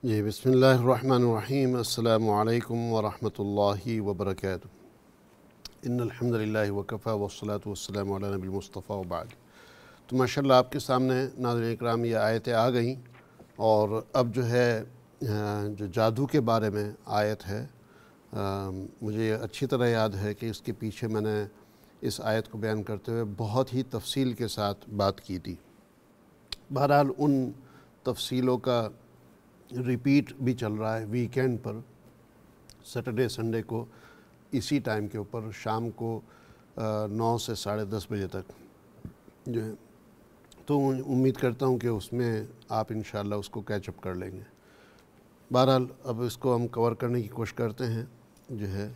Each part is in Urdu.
جی بسم اللہ الرحمن الرحیم، السلام علیکم ورحمۃ اللہ وبرکاتہ۔ ان الحمد للہ وکفی والصلاۃ والسلام علی نبی المصطفیٰ وبعد۔ تو ماشاءاللہ آپ کے سامنے ناظرین اکرام یہ آیتیں آ گئیں، اور اب جو ہے جو جادو کے بارے میں آیت ہے، مجھے اچھی طرح یاد ہے کہ اس کے پیچھے میں نے اس آیت کو بیان کرتے ہوئے بہت ہی تفصیل کے ساتھ بات کی تھی۔ بہرحال ان تفصیلوں کا ریپیٹ بھی چل رہا ہے ویکینڈ پر، سیٹرڈے سنڈے کو اسی ٹائم کے اوپر شام کو 9 سے 10:30 بجے تک جو ہے، تو امید کرتا ہوں کہ اس میں آپ انشاءاللہ اس کو کیچ اپ کر لیں گے۔ بہرحال اب اس کو ہم کور کرنے کی کوشش کرتے ہیں۔ جو ہے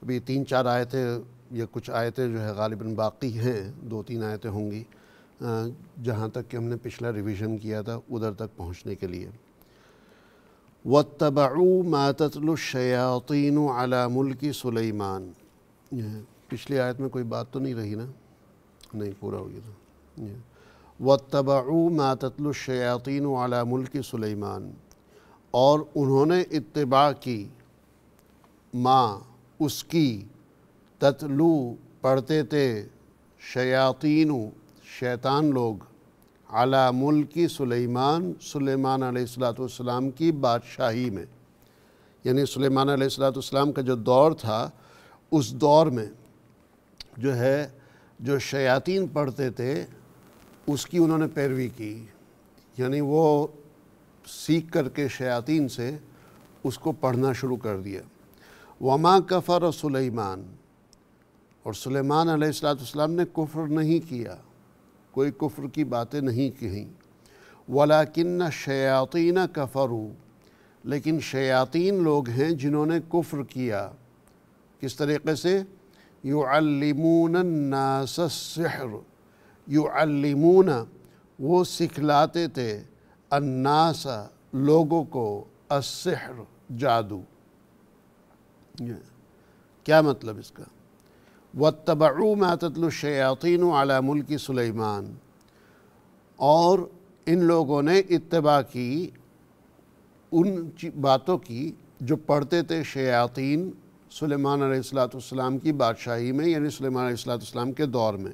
ابھی 3-4 آیتیں یا کچھ آیتیں جو ہے غالباً باقی ہیں، 2-3 آیتیں ہوں گی جہاں تک کہ ہم نے پچھلا ریویژن کیا تھا ادھر تک پہنچنے کے لیے۔ وَاتَّبَعُوا مَا تَتْلُو الشَّيَاطِينُ عَلَى مُلْكِ سُلَيْمَانَ۔ پچھلی آیت میں کوئی بات تو نہیں رہی نا؟ نہیں، پورا ہو گیا تھا۔ وَاتَّبَعُوا مَا تَتْلُو الشَّيَاطِينُ عَلَى مُلْكِ سُلَيْمَانَ، اور انہوں نے اتباع کی، ما اس کی، تتلو پڑھتے تھے، شیاطین شیطان لوگ، علی ملک سلیمان سلیمان علیہ السلام کی بادشاہی میں، یعنی سلیمان علیہ السلام کا جو دور تھا اس دور میں جو ہے جو شیاطین پڑھتے تھے اس کی انہوں نے پیروی کی، یعنی وہ سیکھ کر کے شیاطین سے اس کو پڑھنا شروع کر دیا۔ وما کفر سلیمان، اور سلیمان علیہ السلام نے کفر نہیں کیا، کوئی کفر کی باتیں نہیں کہیں۔ ولیکن الشیاطین کفروا، لیکن شیاطین لوگ ہیں جنہوں نے کفر کیا۔ کس طریقے سے؟ یعلمون الناس السحر، یعلمون وہ سکھلاتے تھے، الناس لوگوں کو، السحر جادو۔ کیا مطلب اس کا؟ وَاتَّبَعُوا مَا تَتْلُو الشَّيَاطِينُ عَلَى مُلْكِ سُلَيْمَانَ، اور ان لوگوں نے اتباع کی ان باتوں کی جو پڑھتے تھے شیاطین سلیمان علیہ السلام کی بادشاہی میں، یعنی سلیمان علیہ السلام کے دور میں۔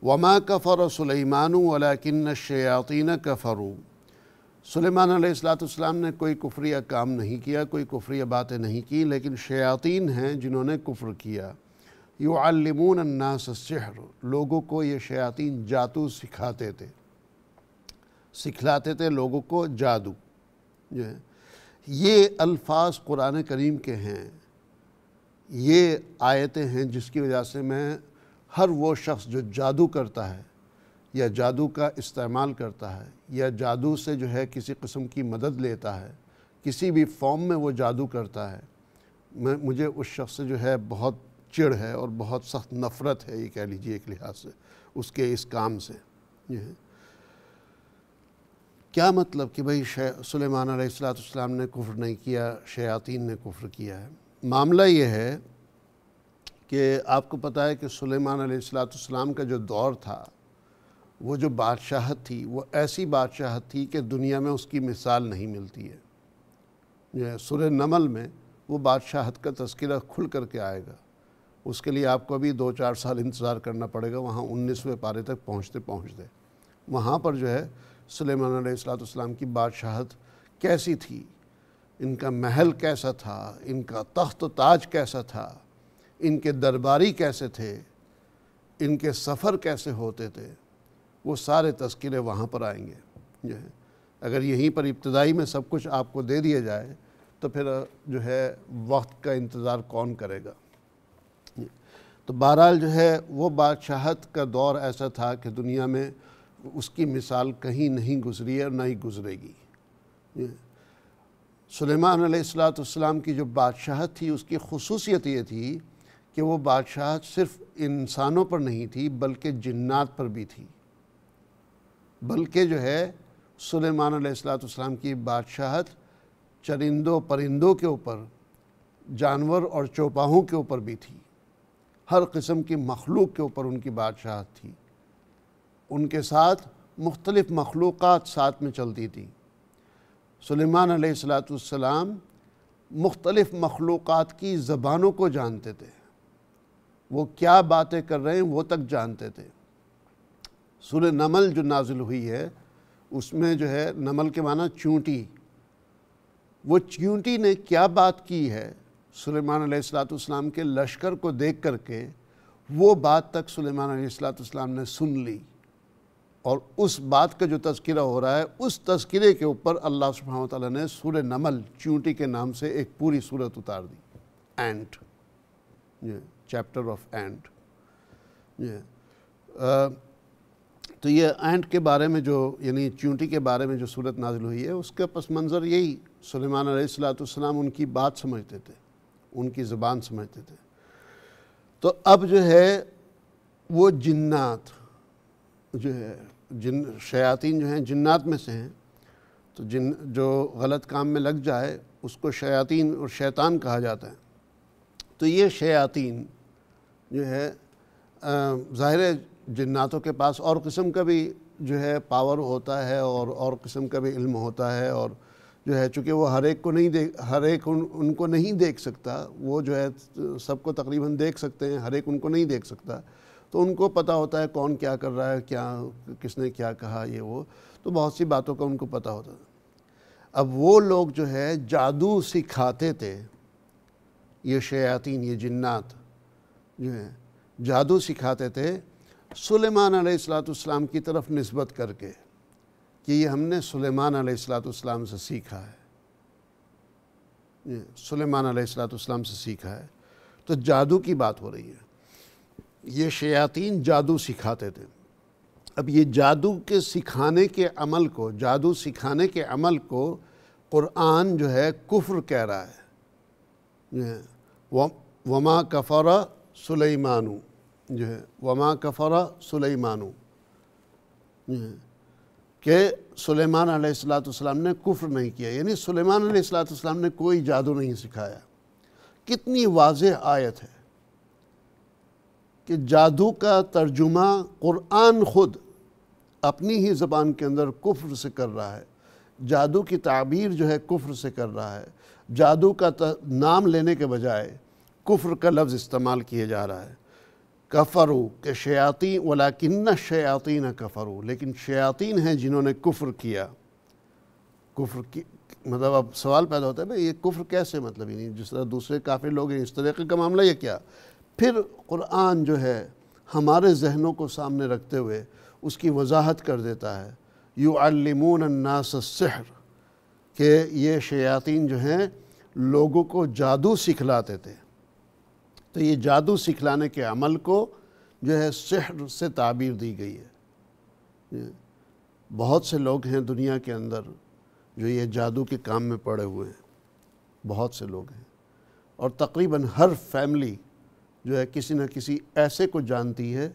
وَمَا كَفَرَ سُلَيْمَانُ وَلَكِنَّ الشَّيَاطِينَ كَفَرُوا، سلیمان علیہ السلام نے کوئی کفریہ کام نہیں کیا، کوئی کفریہ باتیں نہیں کی، لیکن شیاطین ہیں جنہوں نے کفر کیا۔ یعلمون الناس السحر، لوگوں کو یہ شیاطین جادو سکھاتے تھے، سکھلاتے تھے لوگوں کو جادو۔ یہ الفاظ قرآن کریم کے ہیں، یہ آیتیں ہیں جس کی وجہ سے میں ہر وہ شخص جو جادو کرتا ہے یا جادو کا استعمال کرتا ہے یا جادو سے جو ہے کسی قسم کی مدد لیتا ہے، کسی بھی فارم میں وہ جادو کرتا ہے، مجھے اس شخص سے جو ہے بہت چڑ ہے اور بہت سخت نفرت ہے، یہ کہہ لیجیے ایک لحاظ سے اس کے اس کام سے۔ یہ ہے کیا مطلب کہ بھئی سلیمان علیہ السلام نے کفر نہیں کیا، شیاطین نے کفر کیا ہے؟ معاملہ یہ ہے کہ آپ کو پتہ ہے کہ سلیمان علیہ السلام کا جو دور تھا، وہ جو بادشاہت تھی وہ ایسی بادشاہت تھی کہ دنیا میں اس کی مثال نہیں ملتی ہے۔ سورہ نمل میں وہ بادشاہت کا تذکرہ کھل کر کے آئے گا، اس کے لیے آپ کو ابھی 2-4 سال انتظار کرنا پڑے گا، وہاں 19ویں پارے تک پہنچتے وہاں پر جو ہے سلیمان علیہ السلام کی بادشاہت کیسی تھی، ان کا محل کیسا تھا، ان کا تخت و تاج کیسا تھا، ان کے درباری کیسے تھے، ان کے سفر کیسے ہوتے تھے، وہ سارے تذکرے وہاں پر آئیں گے۔ اگر یہیں پر ابتدائی میں سب کچھ آپ کو دے دیا جائے تو پھر جو ہے وقت کا انتظار کون کرے گا؟ تو بہرحال جو ہے وہ بادشاہت کا دور ایسا تھا کہ دنیا میں اس کی مثال کہیں نہیں گزری ہے اور نہ ہی گزرے گی۔ سلیمان علیہ السلام کی جو بادشاہت تھی اس کی خصوصیت یہ تھی کہ وہ بادشاہت صرف انسانوں پر نہیں تھی بلکہ جنات پر بھی تھی، بلکہ جو ہے سلیمان علیہ السلام کی بادشاہت چرندوں پرندوں کے اوپر، جانور اور چوپاہوں کے اوپر بھی تھی، ہر قسم کی مخلوق کے اوپر ان کی بادشاہت تھی۔ ان کے ساتھ مختلف مخلوقات ساتھ میں چلتی تھیں۔ سلیمان علیہ السلام مختلف مخلوقات کی زبانوں کو جانتے تھے، وہ کیا باتیں کر رہے ہیں وہ تک جانتے تھے۔ سورہ نمل جو نازل ہوئی ہے اس میں جو ہے نمل کے معنی چونٹی، وہ چونٹی نے کیا بات کی ہے سلیمان علیہ السلام کے لشکر کو دیکھ کر کے، وہ بات تک سلیمان علیہ السلام نے سن لی، اور اس بات کا جو تذکرہ ہو رہا ہے اس تذکرے کے اوپر اللہ سبحانہ و تعالیٰ نے سورہ نمل چونٹی کے نام سے ایک پوری سورت اتار دی، اینٹ، چیپٹر آف اینٹ۔ تو یہ اینٹ کے بارے میں جو یعنی چونٹی کے بارے میں جو سورت نازل ہوئی ہے اس کا پس منظر یہی، سلیمان علیہ السلام ان کی بات سمجھتے تھے، ان کی زبان سمجھتے تھے۔ تو اب جو ہے وہ جنات جو ہے شیاطین جو ہیں جنات میں سے ہیں، تو جو غلط کام میں لگ جائے اس کو شیاطین اور شیطان کہا جاتا ہے۔ تو یہ شیاطین جو ہے ظاہر ہے جناتوں کے پاس اور قسم کا بھی جو ہے پاور ہوتا ہے اور قسم کا بھی علم ہوتا ہے، اور جو ہے چونکہ وہ ہر ایک ان کو نہیں دیکھ سکتا، وہ جو ہے سب کو تقریباً دیکھ سکتے ہیں، ہر ایک ان کو نہیں دیکھ سکتا، تو ان کو پتہ ہوتا ہے کون کیا کر رہا ہے، کس نے کیا کہا، یہ وہ، تو بہت سی باتوں کا ان کو پتہ ہوتا ہے۔ اب وہ لوگ جو ہے جادو سکھاتے تھے، یہ شیاطین، یہ جنات جو ہے جادو سکھاتے تھے سلیمان علیہ السلام کی طرف نسبت کر کے کہ یہ ہم نے سلیمان علیہ السلام سے سیکھا ہے، سلیمان علیہ السلام سے سیکھا ہے۔ تو جادو کی بات ہو رہی ہے، یہ شیاطین جادو سکھاتے تھے۔ اب یہ جادو کے سکھانے کے عمل کو، جادو سکھانے کے عمل کو قرآن جو ہے کفر کہہ رہا ہے۔ وما کفر سلیمان جو ہے، وما کفر سلیمان، کہ سلیمان علیہ السلام نے کفر نہیں کیا، یعنی سلیمان علیہ السلام نے کوئی جادو نہیں سکھایا۔ کتنی واضح آیت ہے کہ جادو کا ترجمہ قرآن خود اپنی ہی زبان کے اندر کفر سے کر رہا ہے، جادو کی تعبیر جو ہے کفر سے کر رہا ہے، جادو کا نام لینے کے بجائے کفر کا لفظ استعمال کیا جا رہا ہے۔ کفروا کہ شیاطین، ولیکن الشیاطین کفروا، لیکن شیاطین ہیں جنہوں نے کفر کیا۔ کفر کی مطلب اب سوال پیدا ہوتا ہے بھئی یہ کفر کیسے، مطلب ہی نہیں، جس طرح دوسرے کافر لوگ ہیں اس طریقے کا معاملہ، یہ کیا؟ پھر قرآن جو ہے ہمارے ذہنوں کو سامنے رکھتے ہوئے اس کی وضاحت کر دیتا ہے، یعلمون الناس السحر، کہ یہ شیاطین جو ہیں لوگوں کو جادو سکھلاتے تھے۔ تو یہ جادو سکھلانے کے عمل کو جو ہے سحر سے تعبیر دی گئی ہے۔ بہت سے لوگ ہیں دنیا کے اندر جو یہ جادو کے کام میں پڑے ہوئے ہیں، بہت سے لوگ ہیں، اور تقریباً ہر فیملی جو ہے کسی نہ کسی ایسے کو جانتی ہے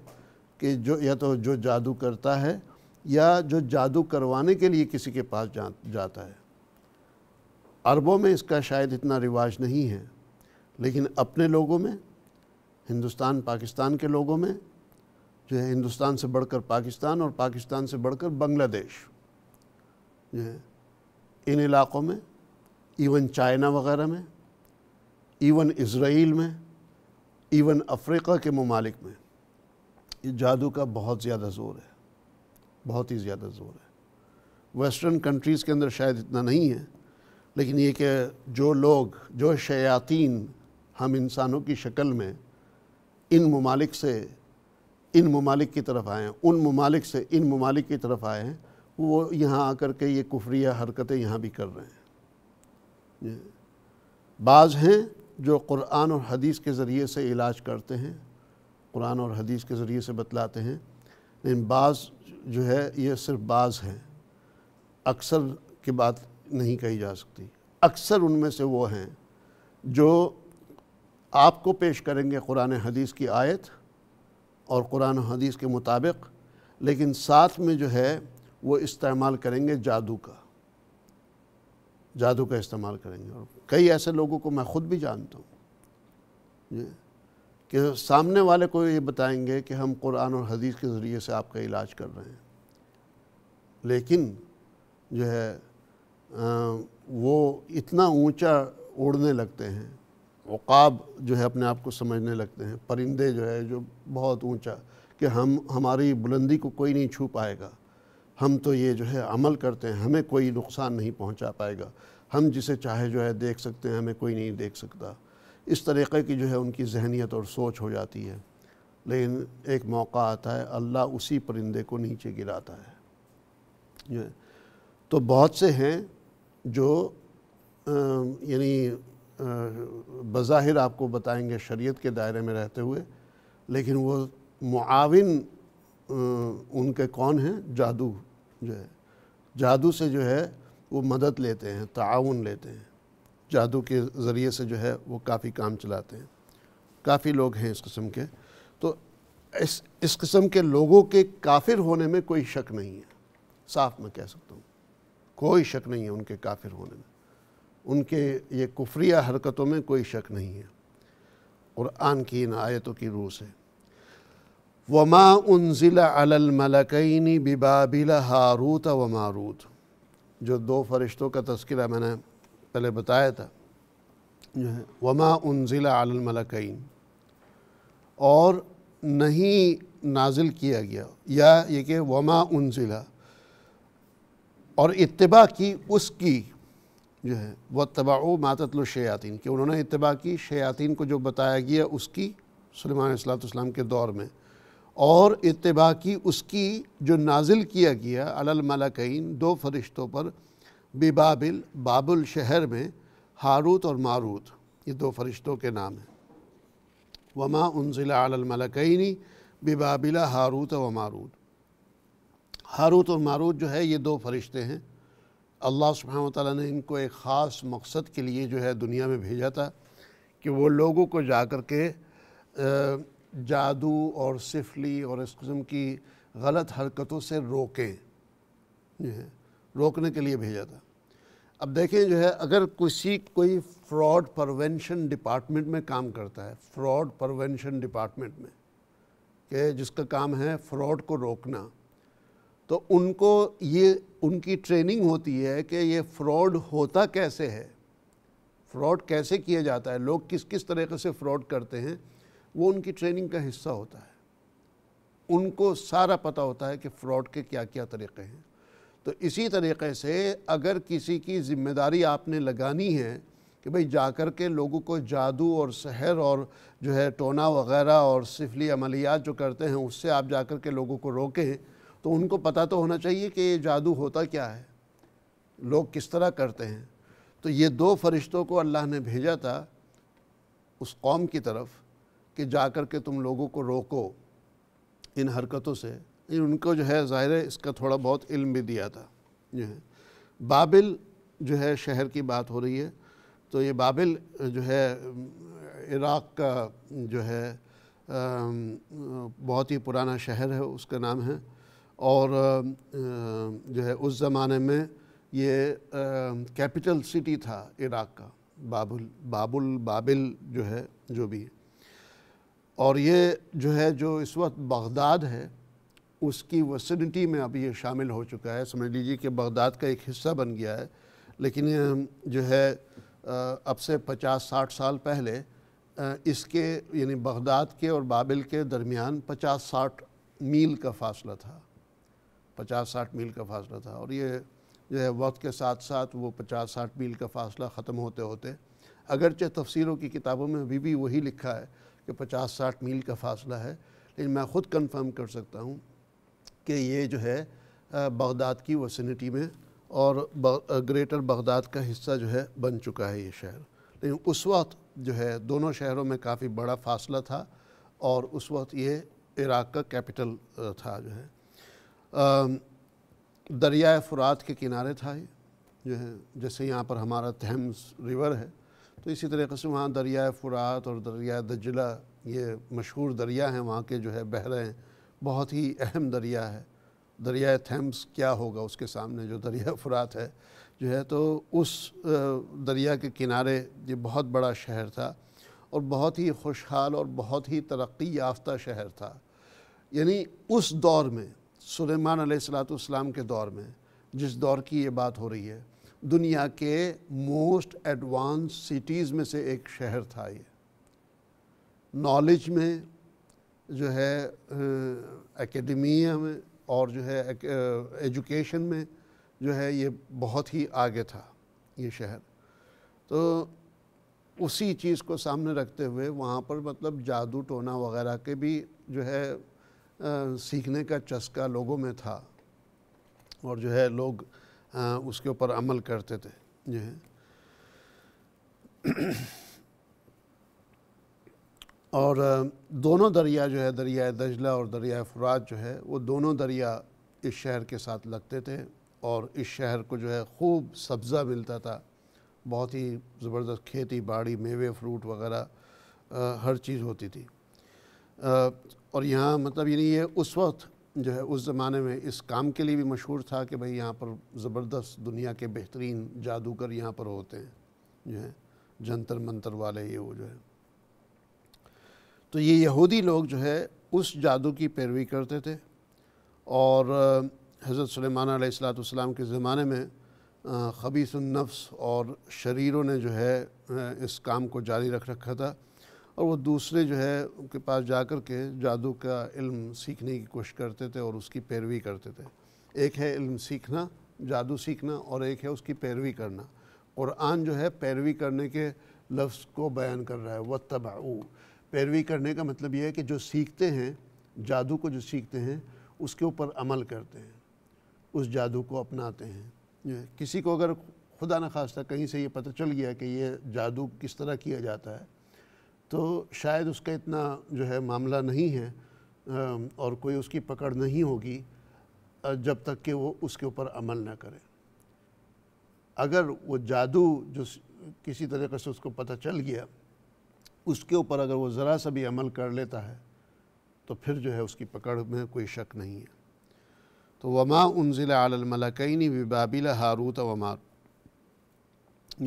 کہ جو یا تو جو جادو کرتا ہے یا جو جادو کروانے کے لیے کسی کے پاس جاتا ہے۔ عربوں میں اس کا شاید اتنا رواج نہیں ہے، لیکن اپنے لوگوں میں، ہندوستان پاکستان کے لوگوں میں جو ہے، ہندوستان سے بڑھ کر پاکستان اور پاکستان سے بڑھ کر بنگلہ دیش جو ہے، ان علاقوں میں، ایون چائنا وغیرہ میں، ایون اسرائیل میں، ایون افریقہ کے ممالک میں یہ جادو کا بہت زیادہ زور ہے، بہت ہی زیادہ زور ہے۔ ویسٹرن کنٹریز کے اندر شاید اتنا نہیں ہے، لیکن یہ کہ جو لوگ، جو شیاطین ہم انسانوں کی شکل میں ان ممالک سے ان ممالک کی طرف آئے ہیں، ان ممالک سے ان ممالک کی طرف آئے ہیں، وہ یہاں آ کر کے یہ کفریہ حرکتیں یہاں بھی کر رہے ہیں۔ بعض ہیں جو قرآن اور حدیث کے ذریعے سے علاج کرتے ہیں، قرآن اور حدیث کے ذریعے سے بتلاتے ہیں، لیکن بعض جو ہے یہ صرف بعض ہیں، اکثر کی بات نہیں کہی جا سکتی۔ اکثر ان میں سے وہ ہیں جو آپ کو پیش کریں گے قرآن حدیث کی آیت اور قرآن و حدیث کے مطابق، لیکن ساتھ میں جو ہے وہ استعمال کریں گے جادو کا استعمال کریں گے۔ اور کئی ایسے لوگوں کو میں خود بھی جانتا ہوں کہ سامنے والے کو یہ بتائیں گے کہ ہم قرآن اور حدیث کے ذریعے سے آپ کا علاج کر رہے ہیں، لیکن جو ہے وہ اتنا اونچا اڑنے لگتے ہیں، عقاب جو ہے اپنے آپ کو سمجھنے لگتے ہیں، پرندے جو ہے جو بہت اونچا کہ ہماری بلندی کو کوئی نہیں چھو پائے گا، ہم تو یہ جو ہے عمل کرتے ہیں، ہمیں کوئی نقصان نہیں پہنچا پائے گا، ہم جسے چاہے جو ہے دیکھ سکتے ہیں، ہمیں کوئی نہیں دیکھ سکتا، اس طریقے کی جو ہے ان کی ذہنیت اور سوچ ہو جاتی ہے۔ لیکن ایک موقع آتا ہے اللہ اسی پرندے کو نیچے گراتا ہے۔ تو بہت سے ہیں جو یعنی بظاہر آپ کو بتائیں گے شریعت کے دائرے میں رہتے ہوئے، لیکن وہ معاون ان کے کون ہیں؟ جادو جو ہے، جادو سے جو ہے وہ مدد لیتے ہیں، تعاون لیتے ہیں، جادو کے ذریعے سے جو ہے وہ کافی کام چلاتے ہیں۔ کافی لوگ ہیں اس قسم کے۔ تو اس قسم کے لوگوں کے کافر ہونے میں کوئی شک نہیں ہے، صاف میں کہہ سکتا ہوں، کوئی شک نہیں ہے ان کے کافر ہونے میں، ان کے یہ کفریہ حرکتوں میں کوئی شک نہیں ہے، قرآن کی ان آیتوں کی روح سے۔ وَمَا أُنزِلَ عَلَى الْمَلَكَيْنِ بِبَابِلَ ہاروت و ماروت، جو دو فرشتوں کا تذکرہ میں نے پہلے بتایا تھا، جو ہے وَمَا أُنزِلَ عَلَى الْمَلَكَيْنِ، اور نہیں نازل کیا گیا، یا یہ کہ وَمَا أُنزِلَ، اور اتباع کی اس کی جو ہے وَاتَّبَعُوا مَا تَتْلُو الشَّيَاطِينُ، کہ انہوں نے اتباع کی شیاطین کو جو بتایا گیا اس کی سلیمان علیہ السلام کے دور میں، اور اتباع کی اس کی جو نازل کیا گیا علی الملکین، دو فرشتوں پر، ببابل، بابل شہر میں، ہاروت اور ماروت، یہ دو فرشتوں کے نام ہیں۔ وما انزل علی الملکین ببابل ہاروت و ماروت، ہاروت اور ماروت جو ہے یہ دو فرشتے ہیں، اللہ سبحانہ وتعالیٰ نے ان کو ایک خاص مقصد کے لیے جو ہے دنیا میں بھیجا تھا کہ وہ لوگوں کو جا کر کے جادو اور سفلی اور اس قسم کی غلط حرکتوں سے روکیں، روکنے کے لیے بھیجا تھا۔ اب دیکھیں جو ہے اگر کوئی فراڈ پرونشن ڈپارٹمنٹ میں کام کرتا ہے، فراڈ پرونشن ڈپارٹمنٹ میں، کہ جس کا کام ہے فراڈ کو روکنا، تو ان کو یہ ان کی ٹریننگ ہوتی ہے کہ یہ فراڈ ہوتا کیسے ہے، فراڈ کیسے کیا جاتا ہے، لوگ کس طریقے سے فراڈ کرتے ہیں، وہ ان کی ٹریننگ کا حصہ ہوتا ہے۔ ان کو سارا پتہ ہوتا ہے کہ فراڈ کے کیا کیا طریقے ہیں۔ تو اسی طریقے سے اگر کسی کی ذمہ داری آپ نے لگانی ہے کہ بھئی جا کر کے لوگوں کو جادو اور سحر اور جو ہے ٹونا وغیرہ اور سفلی عملیات جو کرتے ہیں اس سے آپ جا کر کے لوگوں کو روکیں، تو ان کو پتہ تو ہونا چاہیے کہ یہ جادو ہوتا کیا ہے، لوگ کس طرح کرتے ہیں۔ تو یہ دو فرشتوں کو اللہ نے بھیجا تھا اس قوم کی طرف کہ جا کر کے تم لوگوں کو روکو ان حرکتوں سے۔ ان کو جو ہے ظاہر ہے اس کا تھوڑا بہت علم بھی دیا تھا۔ جو ہے بابل جو ہے شہر کی بات ہو رہی ہے، تو یہ بابل جو ہے عراق کا جو ہے بہت ہی پرانا شہر ہے، اس کا نام ہے، اور جو ہے اس زمانے میں یہ کیپٹل سٹی تھا عراق کا، بابل جو ہے جو بھی، اور یہ جو ہے جو اس وقت بغداد ہے اس کی وسینٹی میں اب یہ شامل ہو چکا ہے، سمجھ لیجیے کہ بغداد کا ایک حصہ بن گیا ہے۔ لیکن جو ہے اب سے 50-60 سال پہلے اس کے یعنی بغداد کے اور بابل کے درمیان 50-60 میل کا فاصلہ تھا، 50-60 میل کا فاصلہ تھا، اور یہ جو ہے وقت کے ساتھ ساتھ وہ 50-60 میل کا فاصلہ ختم ہوتے ہوتے، اگرچہ تفسیروں کی کتابوں میں ابھی بھی وہی لکھا ہے کہ 50-60 میل کا فاصلہ ہے، لیکن میں خود کنفرم کر سکتا ہوں کہ یہ جو ہے بغداد کی وسینٹی میں اور گریٹر بغداد کا حصہ جو ہے بن چکا ہے یہ شہر۔ لیکن اس وقت جو ہے دونوں شہروں میں کافی بڑا فاصلہ تھا، اور اس وقت یہ عراق کا کیپٹل تھا جو ہے۔ دریائے فرات کے کنارے تھا یہ جو ہے، جیسے یہاں پر ہمارا تھیمز ریور ہے، تو اسی طریقے سے وہاں دریائے فرات اور دریائے دجلہ یہ مشہور دریا ہیں وہاں کے جو ہے بہہ رہے ہیں، بہت ہی اہم دریا ہے۔ دریائے تھیمز کیا ہوگا اس کے سامنے جو دریائے فرات ہے جو ہے، تو اس دریا کے کنارے یہ بہت بڑا شہر تھا، اور بہت ہی خوشحال اور بہت ہی ترقی یافتہ شہر تھا۔ یعنی اس دور میں سلیمان علیہ السلام کے دور میں، جس دور کی یہ بات ہو رہی ہے، دنیا کے موسٹ ایڈوانس سٹیز میں سے ایک شہر تھا یہ. نالج میں جو ہے اکیڈمیا میں اور جو ہے ایجوکیشن میں جو ہے یہ بہت ہی آگے تھا یہ شہر. تو اسی چیز کو سامنے رکھتے ہوئے وہاں پر مطلب جادو ٹونا وغیرہ کے بھی جو ہے سیکھنے کا چسکا لوگوں میں تھا اور جو ہے لوگ اس کے اوپر عمل کرتے تھے جو ہے. اور دونوں دریا جو ہے دریائے دجلہ اور دریائے فرات جو ہے وہ دونوں دریا اس شہر کے ساتھ لگتے تھے اور اس شہر کو جو ہے خوب سبزہ ملتا تھا. بہت ہی زبردست کھیتی باڑی میوے فروٹ وغیرہ ہر چیز ہوتی تھی. اور یہاں مطلب یعنی یہ اس وقت جو ہے اس زمانے میں اس کام کے لیے بھی مشہور تھا کہ بھئی یہاں پر زبردست دنیا کے بہترین جادوگر یہاں پر ہوتے ہیں جو ہے جنتر منتر والے یہ وہ جو ہے. تو یہ یہودی لوگ جو ہے اس جادو کی پیروی کرتے تھے اور حضرت سلیمان علیہ السلام کے زمانے میں خبیث النفس اور شریروں نے جو ہے اس کام کو جاری رکھ رکھا تھا اور وہ دوسرے جو ہے ان کے پاس جا کر کے جادو کا علم سیکھنے کی کوشش کرتے تھے اور اس کی پیروی کرتے تھے. ایک ہے علم سیکھنا جادو سیکھنا اور ایک ہے اس کی پیروی کرنا. قرآن جو ہے پیروی کرنے کے لفظ کو بیان کر رہا ہے. وَاتَّبَعُوا پیروی کرنے کا مطلب یہ ہے کہ جو سیکھتے ہیں جادو کو جو سیکھتے ہیں اس کے اوپر عمل کرتے ہیں اس جادو کو اپناتے ہیں. کسی کو اگر خدا نخواستہ کہیں سے یہ پتہ چل گیا کہ یہ جادو کس طرح کیا جاتا ہے تو شاید اس کا اتنا جو ہے معاملہ نہیں ہے اور کوئی اس کی پکڑ نہیں ہوگی جب تک کہ وہ اس کے اوپر عمل نہ کرے. اگر وہ جادو جو کسی طریقے سے اس کو پتہ چل گیا اس کے اوپر اگر وہ ذرا سا بھی عمل کر لیتا ہے تو پھر جو ہے اس کی پکڑ میں کوئی شک نہیں ہے. تو وما انزل علی الملکین ببابل ہاروت و ماروت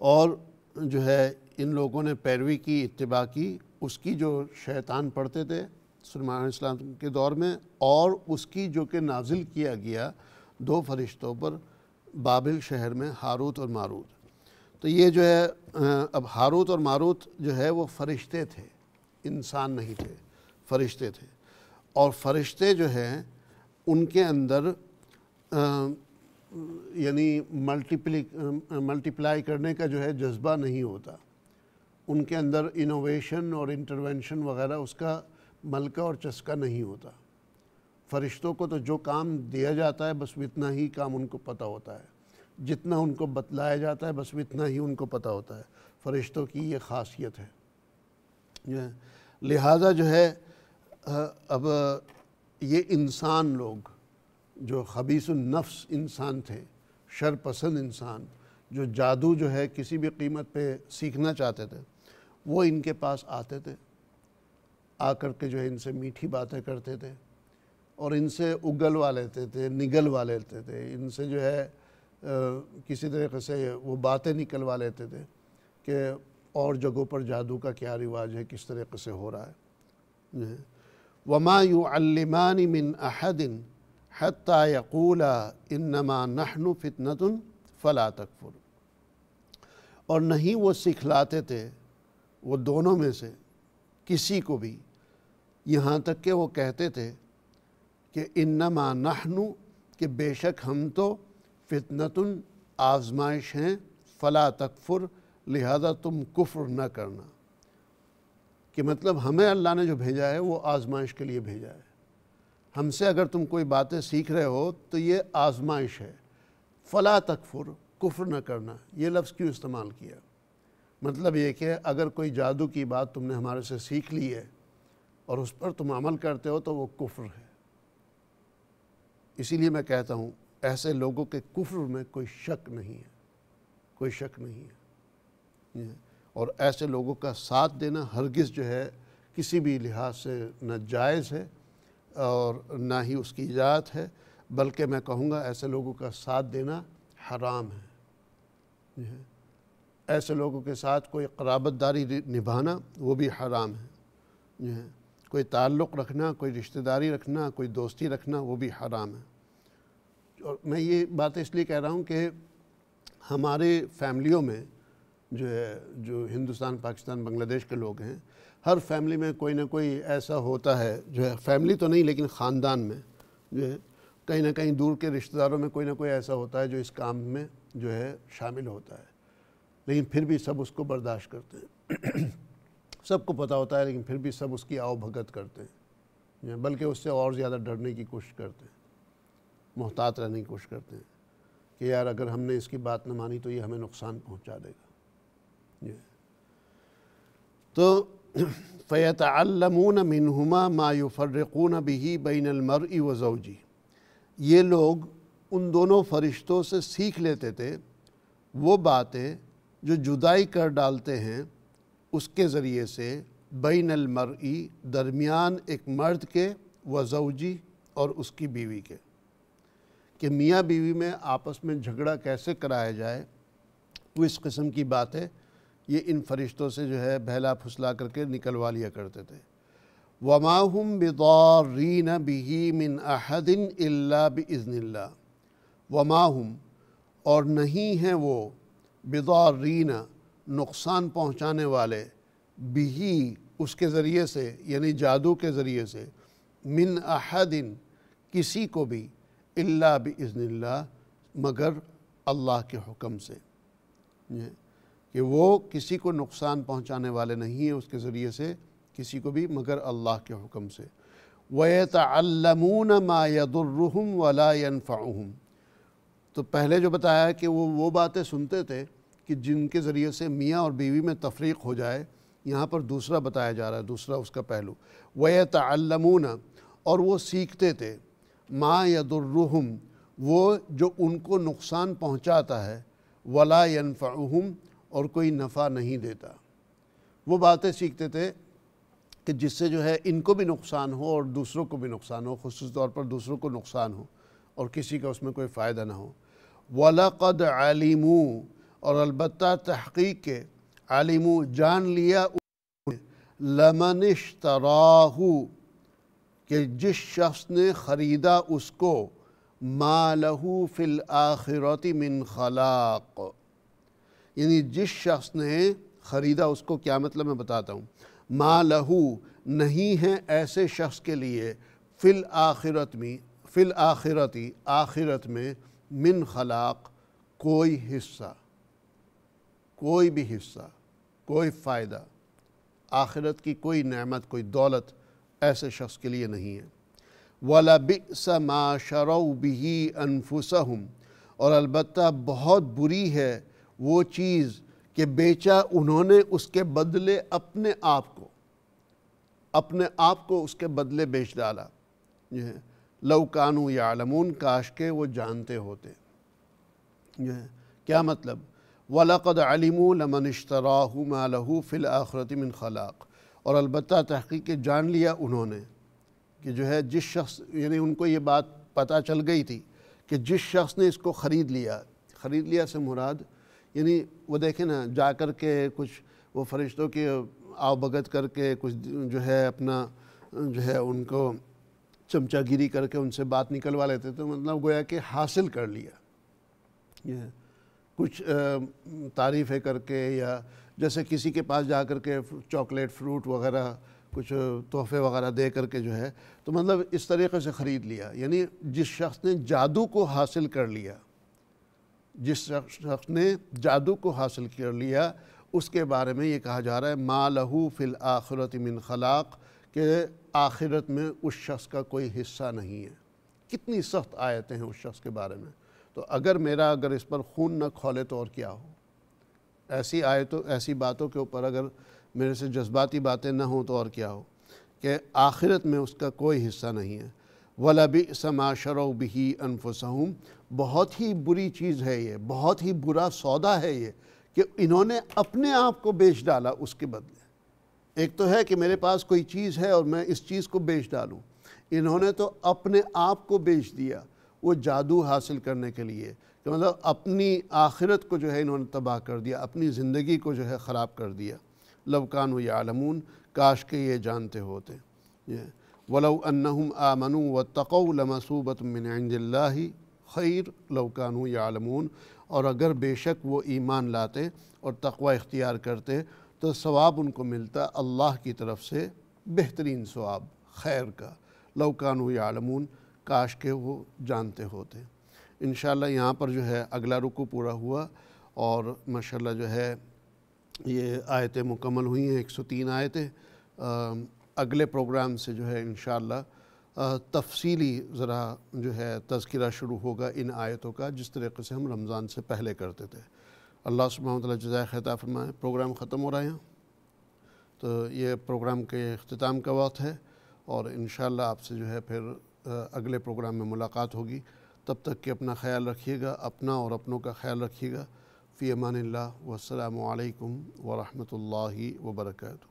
اور جو ہے ان لوگوں نے پیروی کی اتباع کی اس کی جو شیطان پڑھتے تھے سلیمان علیہ السلام کے دور میں اور اس کی جو کہ نازل کیا گیا دو فرشتوں پر بابل شہر میں ہاروت اور ماروت. تو یہ جو ہے اب ہاروت اور ماروت جو ہے وہ فرشتے تھے انسان نہیں تھے فرشتے تھے اور فرشتے جو ہیں ان کے اندر یعنی ملٹیپلائی کرنے کا جو ہے جذبہ نہیں ہوتا. ان کے اندر انوویشن اور انٹرونشن وغیرہ اس کا ملکہ اور چسکا نہیں ہوتا. فرشتوں کو تو جو کام دیا جاتا ہے بس اتنا ہی کام ان کو پتہ ہوتا ہے جتنا ان کو بتلایا جاتا ہے بس اتنا ہی ان کو پتہ ہوتا ہے. فرشتوں کی یہ خاصیت ہے. لہٰذا جو ہے اب یہ انسان لوگ جو خبیث النفس انسان تھے شر پسند انسان جو جادو جو ہے کسی بھی قیمت پہ سیکھنا چاہتے تھے وہ ان کے پاس آتے تھے آ کر کے جو ہے ان سے میٹھی باتیں کرتے تھے اور ان سے اگلوا لیتے تھے نگلوا لیتے تھے ان سے جو ہے کسی طریقے سے وہ باتیں نکلوا لیتے تھے کہ اور جگہوں پر جادو کا کیا رواج ہے کس طریقے سے ہو رہا ہے. وَمَا يُعَلِّمَانِ مِنْ أَحَدٍ حَتَّى يَقُولَا إِنَّمَا نَحْنُ فِتْنَةٌ فَلَا تَكْفُرْ اور نہیں وہ سکھلاتے تھے وہ دونوں میں سے کسی کو بھی یہاں تک کہ وہ کہتے تھے کہ انما نحن کہ بے شک ہم تو فتنۃ آزمائش ہیں فلا تکفر لہذا تم کفر نہ کرنا. کہ مطلب ہمیں اللہ نے جو بھیجا ہے وہ آزمائش کے لیے بھیجا ہے. ہم سے اگر تم کوئی باتیں سیکھ رہے ہو تو یہ آزمائش ہے. فلا تکفر کفر نہ کرنا یہ لفظ کیوں استعمال کیا؟ مطلب یہ کہ اگر کوئی جادو کی بات تم نے ہمارے سے سیکھ لی ہے اور اس پر تم عمل کرتے ہو تو وہ کفر ہے. اسی لیے میں کہتا ہوں ایسے لوگوں کے کفر میں کوئی شک نہیں ہے کوئی شک نہیں ہے. اور ایسے لوگوں کا ساتھ دینا ہرگز جو ہے کسی بھی لحاظ سے نہ جائز ہے اور نہ ہی اس کی اجازت ہے بلکہ میں کہوں گا ایسے لوگوں کا ساتھ دینا حرام ہے. ایسے لوگوں کے ساتھ کوئی قرابت داری نبھانا وہ بھی حرام ہے. کوئی تعلق رکھنا کوئی رشتہ داری رکھنا کوئی دوستی رکھنا وہ بھی حرام ہے. اور میں یہ بات اس لیے کہہ رہا ہوں کہ ہماری فیملیوں میں جو ہے، جو ہندوستان، پاکستان، بنگلہ دیش کے لوگ ہیں، ہر فیملی میں کوئی نہ کوئی ایسا ہوتا ہے جو ہے، فیملی تو نہیں لیکن خاندان میں جو ہے کہیں نہ کہیں دور کے رشتہ داروں میں کوئی نہ کوئی ایسا ہوتا ہے جو اس کام میں جو ہے شامل ہوتا ہے، لیکن پھر بھی سب اس کو برداشت کرتے ہیں سب کو پتہ ہوتا ہے لیکن پھر بھی سب اس کی آؤ بھگت کرتے ہیں، بلکہ اس سے اور زیادہ ڈرنے کی کوشش کرتے ہیں، محتاط رہنے کی کوشش کرتے ہیں کہ یار اگر ہم نے اس کی بات نہ مانی تو یہ ہمیں نقصان پہنچا دے گا۔ تو فَيَتَعَلَّمُونَ مِنْهُمَا مَا يُفَرِّقُونَ بِهِ بَيْنَ الْمَرْءِ وَزَوْجِهِ، یہ لوگ ان دونوں فرشتوں سے سیکھ لیتے تھے وہ باتیں جو جدائی کر ڈالتے ہیں اس کے ذریعے سے بین المرئی، درمیان ایک مرد کے، وزوجی، اور اس کی بیوی کے، کہ میاں بیوی میں آپس میں جھگڑا کیسے کرایا جائے، وہ اس قسم کی باتیں یہ ان فرشتوں سے جو ہے بہلا پھسلا کر کے نکلوا لیا کرتے تھے۔ وَمَا هُمْ بِضَارِّينَ بِهِ مِنْ أَحَدٍ إِلَّا بِإِذْنِ اللَّهِ، وَمَا هُمْ، اور نہیں ہیں وہ، بِضَارِّينَ، نقصان پہنچانے والے، بِهِ، اس کے ذریعے سے، یعنی جادو کے ذریعے سے، مِنْ أَحَدٍ، کسی کو بھی، إِلَّا بِإِذْنِ اللَّهِ، مگر اللہ کے حکم سے، کہ وہ کسی کو نقصان پہنچانے والے نہیں ہیں اس کے ذریعے سے کسی کو بھی مگر اللہ کے حکم سے۔ وَيَتَعَلَّمُونَ مَا يَضُرُّهُمْ وَلَا يَنْفَعُهُمْ، تو پہلے جو بتایا کہ وہ باتیں سنتے تھے کہ جن کے ذریعے سے میاں اور بیوی میں تفریق ہو جائے، یہاں پر دوسرا بتایا جا رہا ہے، دوسرا اس کا پہلو، وَيَتَعَلَّمُونَ، اور وہ سیکھتے تھے، مَا يَضُرُّهُمْ، وہ جو ان کو نقصان پہنچاتا ہے، وَلَا يَنْفَعُهُمْ، اور کوئی نفع نہیں دیتا، وہ باتیں سیکھتے تھے کہ جس سے جو ہے ان کو بھی نقصان ہو اور دوسروں کو بھی نقصان ہو، خصوصی طور پر دوسروں کو نقصان ہو اور کسی کا اس میں کوئی فائدہ نہ ہو۔ وَلَقَدْ عَلِمُوا، اور البتہ تحقیق کے، عَلِمُوا، جان لیا لَمَنِ اشْتَرَاهُ، کہ جس شخص نے خریدا اس کو، مَا لَهُ فِي الْآخِرَةِ مِنْ خَلَاقٍ، یعنی جس شخص نے خریدا اس کو، کیا مطلب میں بتاتا ہوں، ما لہو، نہیں ہے ایسے شخص کے لیے، فی الآخرت میں، فی الآخرتی، آخرت میں، من خلاق، کوئی حصہ، کوئی بھی حصہ، کوئی فائدہ، آخرت کی کوئی نعمت، کوئی دولت ایسے شخص کے لیے نہیں ہے۔ وَلَبِئْسَ مَا شَرَوْا بِهِ أَنفُسَهُمْ، اور البتہ بہت بری ہے وہ چیز کہ بیچا انہوں نے اس کے بدلے اپنے آپ کو، اپنے آپ کو اس کے بدلے بیچ ڈالا، لَوْ كَانُوا يَعْلَمُونَ، کاش کہ وہ جانتے ہوتے، کیا مطلب، وَلَقَدْ عَلِمُوا لَمَنِ اشْتَرَاهُ مَا لَهُ فِي الْآخِرَةِ مِنْ خَلَاقٍ، اور البتہ تحقیق جان لیا انہوں نے کہ جو ہے جس شخص، یعنی ان کو یہ بات پتہ چل گئی تھی کہ جس شخص نے اس کو خرید لیا سے مراد، یعنی وہ دیکھیں نا، جا کر کے کچھ وہ فرشتوں کی آؤ بھگت کر کے کچھ جو ہے اپنا جو ہے ان کو چمچہ گیری کر کے ان سے بات نکلوا لیتے، تو مطلب گویا کہ حاصل کر لیا، کچھ تعریفیں کر کے، یا جیسے کسی کے پاس جا کر کے چاکلیٹ، فروٹ وغیرہ، کچھ تحفے وغیرہ دے کر کے جو ہے، تو مطلب اس طریقے سے خرید لیا، یعنی جس شخص نے جادو کو حاصل کر لیا، جس شخص نے جادو کو حاصل کر لیا، اس کے بارے میں یہ کہا جا رہا ہے ما لہو فی الآخرۃ من خلاق، کہ آخرت میں اس شخص کا کوئی حصہ نہیں ہے۔ کتنی سخت آیتیں ہیں اس شخص کے بارے میں، تو اگر اس پر خون نہ کھولے تو اور کیا ہو، ایسی باتوں کے اوپر اگر میرے سے جذباتی باتیں نہ ہوں تو اور کیا ہو، کہ آخرت میں اس کا کوئی حصہ نہیں ہے۔ وَلَبِئْسَ مَا شَرَوْا بِهِ أَنفُسَهُمْ، بہت ہی بری چیز ہے یہ، بہت ہی برا سودا ہے یہ کہ انہوں نے اپنے آپ کو بیچ ڈالا اس کے بدلے۔ ایک تو ہے کہ میرے پاس کوئی چیز ہے اور میں اس چیز کو بیچ ڈالوں، انہوں نے تو اپنے آپ کو بیچ دیا وہ جادو حاصل کرنے کے لیے، کہ مطلب اپنی آخرت کو جو ہے انہوں نے تباہ کر دیا، اپنی زندگی کو جو ہے خراب کر دیا۔ لَوْ كَانُوا يَعْلَمُونَ، کاش کہ یہ جانتے ہوتے۔ وَلَوْ أَنَّهُمْ آمَنُوا وَاتَّقَوْا لَمَثُوبَةٌ مِّنْ عِندِ اللَّهِ خَيْرٌ لَوْ كَانُوا يَعْلَمُونَ، اور اگر بے شک وہ ایمان لاتے اور تقوی اختیار کرتے تو ثواب ان کو ملتا اللہ کی طرف سے بہترین ثواب خیر کا، لو کانوا یعلمون، کاش کہ وہ جانتے ہوتے۔ انشاءاللہ یہاں پر جو ہے اگلا رکوع پورا ہوا اور ماشاءاللہ جو ہے یہ آیتیں مکمل ہوئی ہیں، 103 آیتیں۔ اگلے پروگرام سے جو ہے انشاءاللہ تفصیلی ذرا جو ہے تذکرہ شروع ہوگا ان آیتوں کا، جس طریقے سے ہم رمضان سے پہلے کرتے تھے۔ اللہ سبحانہ وتعالیٰ جزائے خیر عطا فرمائے۔ پروگرام ختم ہو رہا ہے یہاں، تو یہ پروگرام کے اختتام کا وقت ہے اور انشاءاللہ آپ سے جو ہے پھر اگلے پروگرام میں ملاقات ہوگی۔ تب تک کہ اپنا خیال رکھیے گا، اپنا اور اپنوں کا خیال رکھیے گا۔ فی امان اللہ، والسلام علیکم ورحمۃ اللہ وبرکاتہ۔